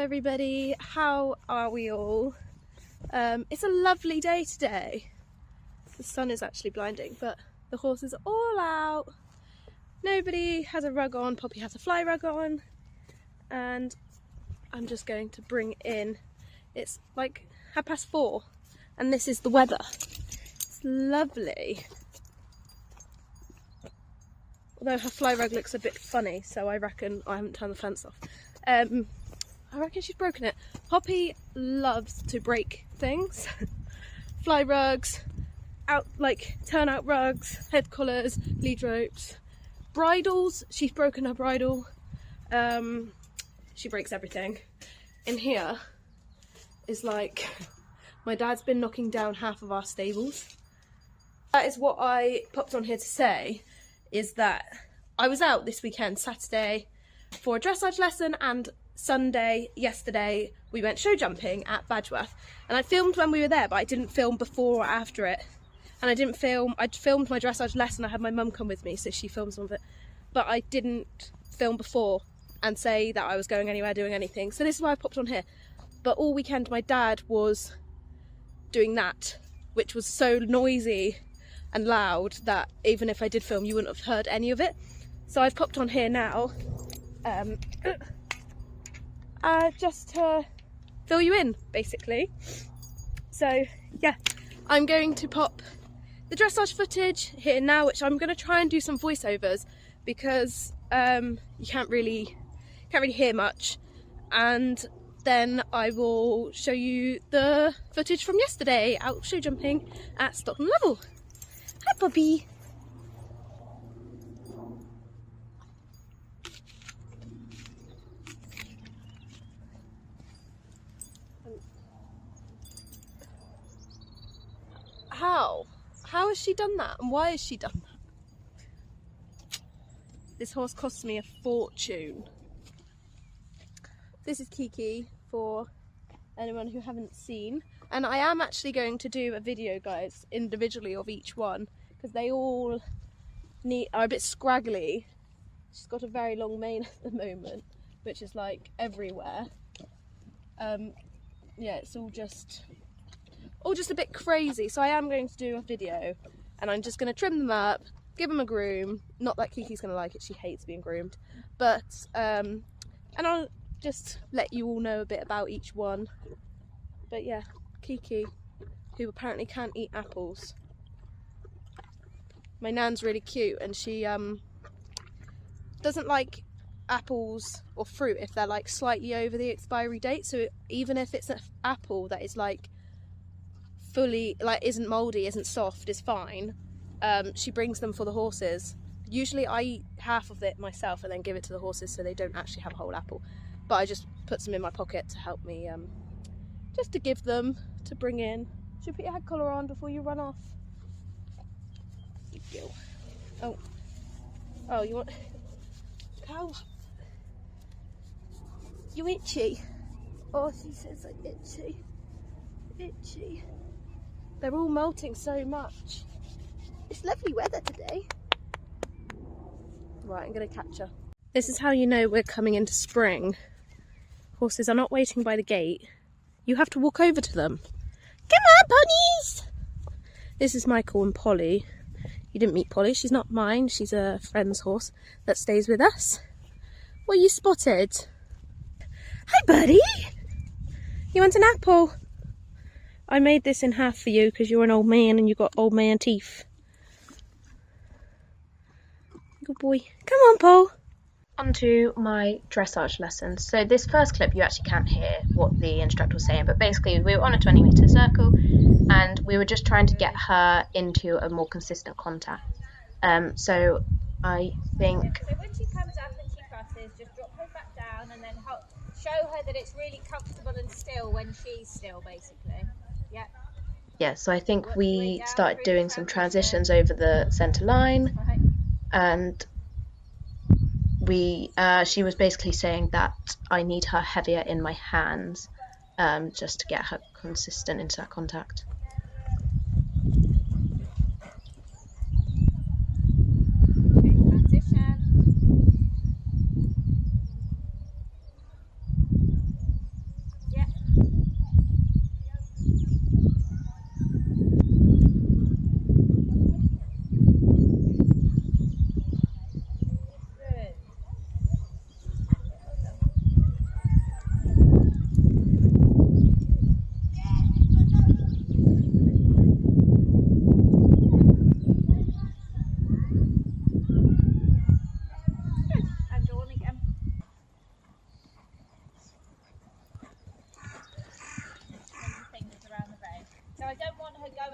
everybody, how are we all? It's a lovely day today. The sun is actually blinding, but the horses are all out. Nobody has a rug on. Poppy has a fly rug on, and I'm just going to bring in, it's like 4:30 and this is the weather. It's lovely. Although her fly rug looks a bit funny, so I reckon I haven't turned the fence off. I reckon she's broken it. Poppy loves to break things. Fly rugs, turnout rugs, head collars, lead ropes, bridles. She's broken her bridle. She breaks everything. In here is like, my dad's been knocking down half of our stables. That is what I popped on here to say, is that I was out this weekend, Saturday, for a dressage lesson, and Sunday, yesterday, we went show jumping at Badgeworth, and I filmed when we were there, but I didn't film before or after it. And I'd filmed my dressage lesson. I had my mum come with me, so she filmed some of it, but I didn't film before and say that I was going anywhere, doing anything. So this is why I popped on here. But all weekend my dad was doing that, which was so noisy and loud that even if I did film, you wouldn't have heard any of it. So I've popped on here now, just to fill you in, basically. So yeah, I'm going to pop the dressage footage here now, which I'm going to try and do some voiceovers, because you can't really hear much, and then I will show you the footage from yesterday out show jumping at Stockton Level. Hi Bobby! How has she done that, and why has she done that? This horse costs me a fortune. This is Kiki, for anyone who haven't seen, and I am actually going to do a video, guys, individually of each one, because they all are a bit scraggly. She's got a very long mane at the moment, which is like everywhere. Yeah, it's all just a bit crazy, so I am going to do a video, and I'm just going to trim them up, give them a groom. Not that Kiki's going to like it, she hates being groomed, but and I'll just let you all know a bit about each one. But yeah, Kiki, who apparently can't eat apples. My nan's really cute, and she doesn't like apples or fruit if they're like slightly over the expiry date. So even if it's an apple that is like fully, like, isn't mouldy, isn't soft, is fine, she brings them for the horses. Usually I eat half of it myself and then give it to the horses, so they don't actually have a whole apple, but I just put some in my pocket to help me, just to give them, to bring in. Should you put your head collar on before you run off? Oh, you want, cow, you itchy? Oh, she says I'm itchy. They're all molting so much. It's lovely weather today. Right, I'm going to catch her. This is how you know we're coming into spring. Horses are not waiting by the gate. You have to walk over to them. Come on, ponies! This is Michael and Polly. You didn't meet Polly, she's not mine. She's a friend's horse that stays with us. Well, you spotted. Hi, buddy! You want an apple? I made this in half for you because you're an old man and you've got old man teeth. Good boy. Come on, Paul. On to my dressage lessons. So this first clip you actually can't hear what the instructor was saying, but basically we were on a 20-metre circle and we were just trying to get her into a more consistent contact. So I think... So when she comes up and she crosses, just drop her back down and then show her that it's really comfortable and still when she's still, basically. Yeah. Yeah, so I think we started doing some transitions over the centre line, and she was basically saying that I need her heavier in my hands, just to get her consistent into that contact.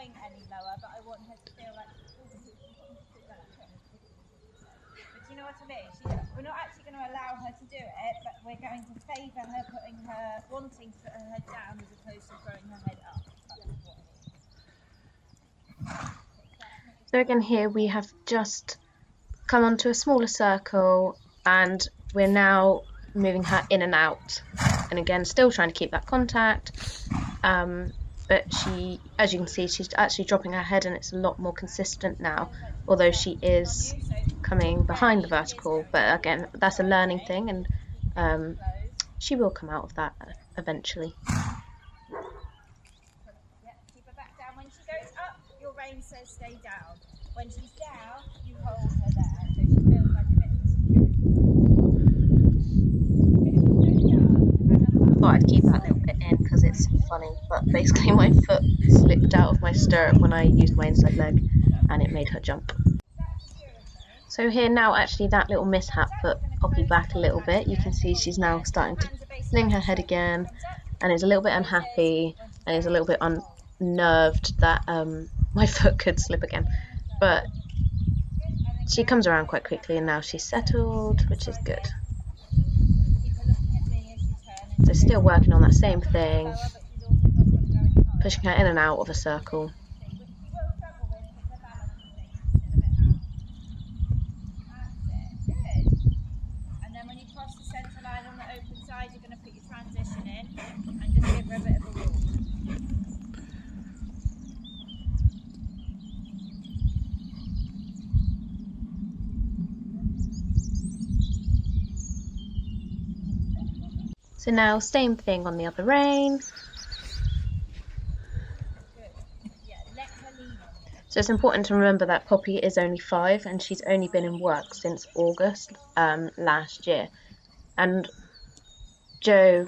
going any lower, but I want her to feel like. But you know what I mean? We're not actually going to allow her to do it, but we're going to favour her wanting to put her head down as opposed to throwing her head up. So again here we have just come onto a smaller circle and we're now moving her in and out, and again still trying to keep that contact, but she, as you can see, she's actually dropping her head and it's a lot more consistent now, although she is coming behind the vertical. But again, that's a learning thing, and she will come out of that eventually. Keep her back down. When she goes up, your rein says stay down. When she's down, you hold her there, so she feels like a bit of security. I thought I'd keep that little bit in because it's funny, but basically my foot slipped out of my stirrup when I used my inside leg and it made her jump. So here now, actually that little mishap put Poppy back a little bit. You can see she's now starting to fling her head again and is a little bit unhappy and is a little bit unnerved that my foot could slip again. But she comes around quite quickly and now she's settled, which is good. So still working on that same thing, pushing her in and out of a circle. And then when you cross the centre line on the open side, you're going to put your transition in and just give her a bit of a walk. So now same thing on the other rein. So it's important to remember that Poppy is only 5 and she's only been in work since August last year. And Joe,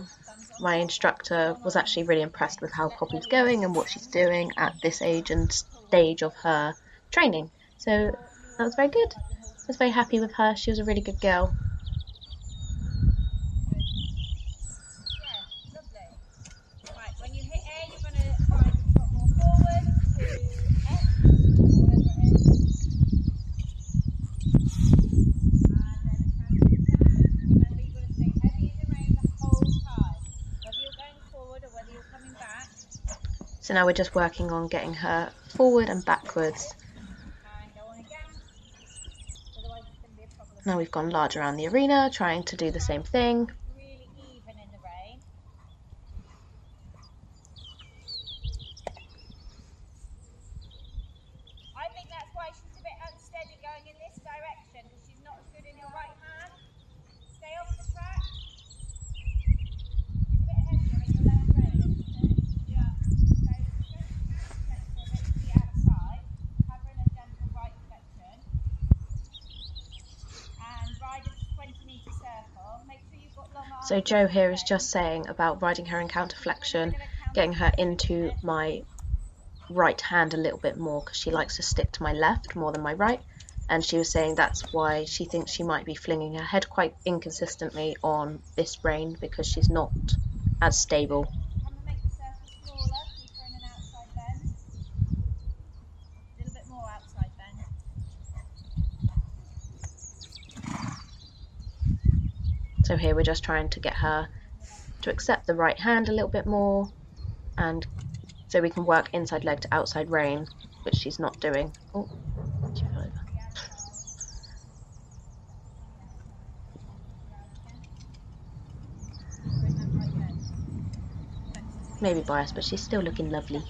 my instructor, was actually really impressed with how Poppy's going and what she's doing at this age and stage of her training. So that was very good. I was very happy with her. She was a really good girl. When you hit A, you're going to try to drop more forward to F, whatever it is. And then remember, you've got to stay heavy in the rein the whole time, whether you're going forward or whether you're coming back. So now we're just working on getting her forward and backwards. And go on again. Otherwise it's going to be a problem. Now we've gone large around the arena, trying to do the same thing. Really even in the rein. I think that's why she's a bit unsteady going in this direction, because she's not as good in your right hand. Stay off the track. She's a bit heavier in your left rein, isn't she? Yeah. So go to the outside, have her in a gentle right flexion, and ride a 20-metre circle. Make sure you've got long arms. So Joe here is just saying about riding her in counterflexion, getting her into my right hand a little bit more because she likes to stick to my left more than my right, and she was saying that's why she thinks she might be flinging her head quite inconsistently on this rein because she's not as stable. Come and make the circle smaller, keep her in an outside bend. A little bit more outside bend. So here we're just trying to get her to accept the right hand a little bit more, and so we can work inside leg to outside rein, which she's not doing. Oh, she fell over. Maybe biased, but she's still looking lovely.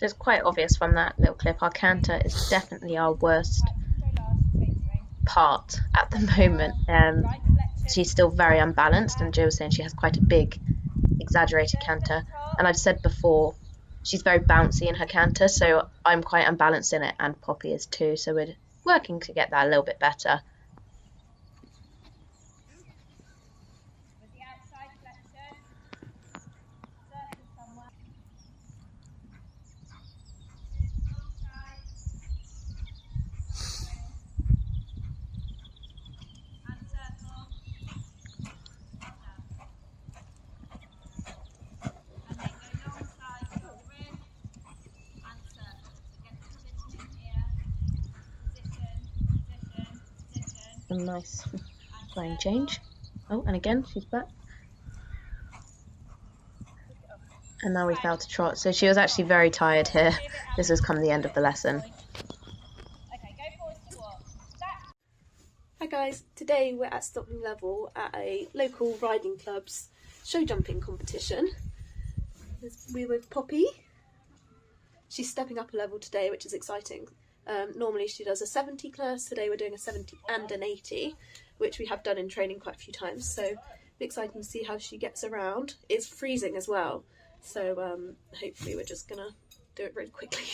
So it's quite obvious from that little clip, our canter is definitely our worst part at the moment. She's still very unbalanced, and Jo was saying she has quite a big, exaggerated canter. And I've said before, she's very bouncy in her canter, so I'm quite unbalanced in it, and Poppy is too. So we're working to get that a little bit better. A nice flying change. Oh, and again, she's back. And now we failed to trot. So she was actually very tired here. This has come the end of the lesson. Hi guys, today we're at Stockton Level at a local riding club's show jumping competition. We're with Poppy. She's stepping up a level today, which is exciting. Normally she does a 70 class, today we're doing a 70 and an 80, which we have done in training quite a few times, so exciting to see how she gets around. It's freezing as well, so hopefully we're just gonna do it really quickly.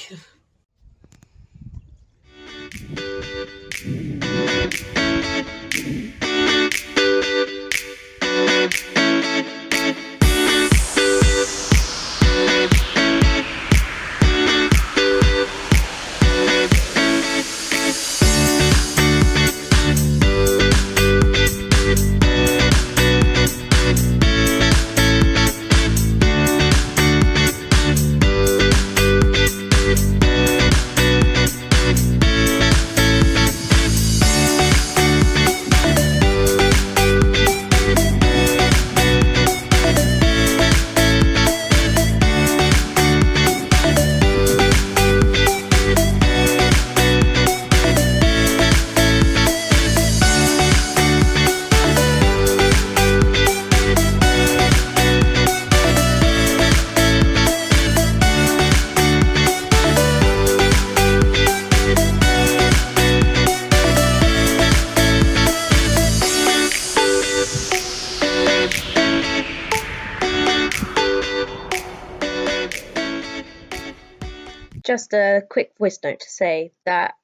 Just a quick voice note to say that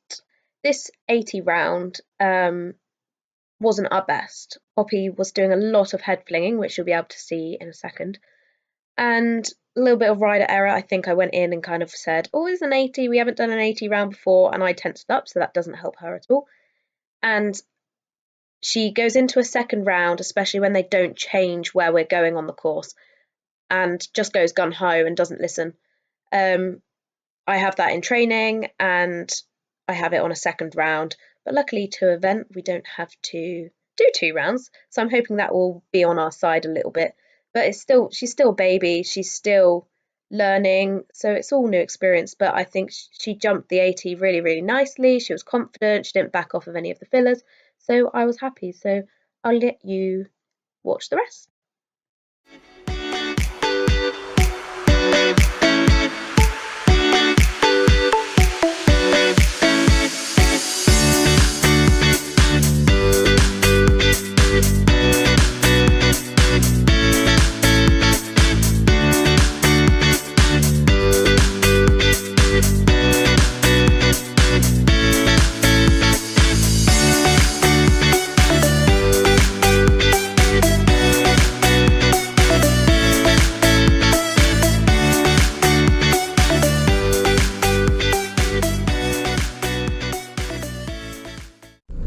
this 80 round wasn't our best. Poppy was doing a lot of head flinging, which you'll be able to see in a second, and a little bit of rider error. I think I went in and kind of said, oh, it's an 80, we haven't done an 80 round before, and I tensed up, so that doesn't help her at all. And she goes into a second round, especially when they don't change where we're going on the course, and just goes gun-ho and doesn't listen. I have that in training, and I have it on a second round, but luckily to event we don't have to do 2 rounds, so I'm hoping that will be on our side a little bit. But she's still a baby, she's still learning, so it's all new experience. But I think she jumped the 80 really, really nicely. She was confident, she didn't back off of any of the fillers, so I was happy. So I'll let you watch the rest.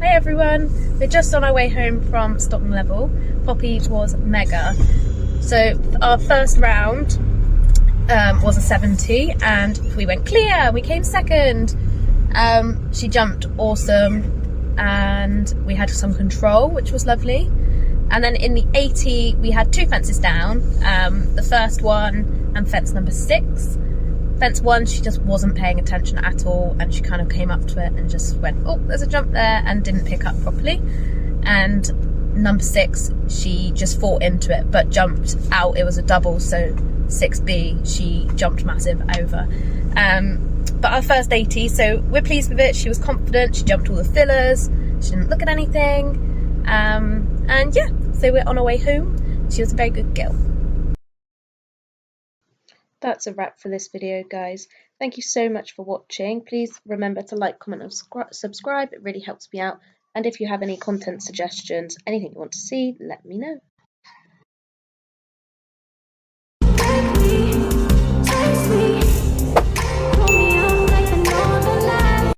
Everyone, we're just on our way home from Stockton Level. Poppy was mega. So our first round was a 70 and we went clear, we came second. She jumped awesome and we had some control, which was lovely. And then in the 80 we had 2 fences down, the first one and fence number 6. Fence 1, she just wasn't paying attention at all, and she kind of came up to it and just went, oh, there's a jump there, and didn't pick up properly. And number 6, she just fought into it, but jumped out. It was a double, so 6B, she jumped massive over. But our first 80, so we're pleased with it. She was confident, she jumped all the fillers, she didn't look at anything, and yeah, so we're on our way home. She was a very good girl. That's a wrap for this video, guys. Thank you so much for watching. Please remember to like, comment and subscribe, it really helps me out. And if you have any content suggestions, anything you want to see, let me know.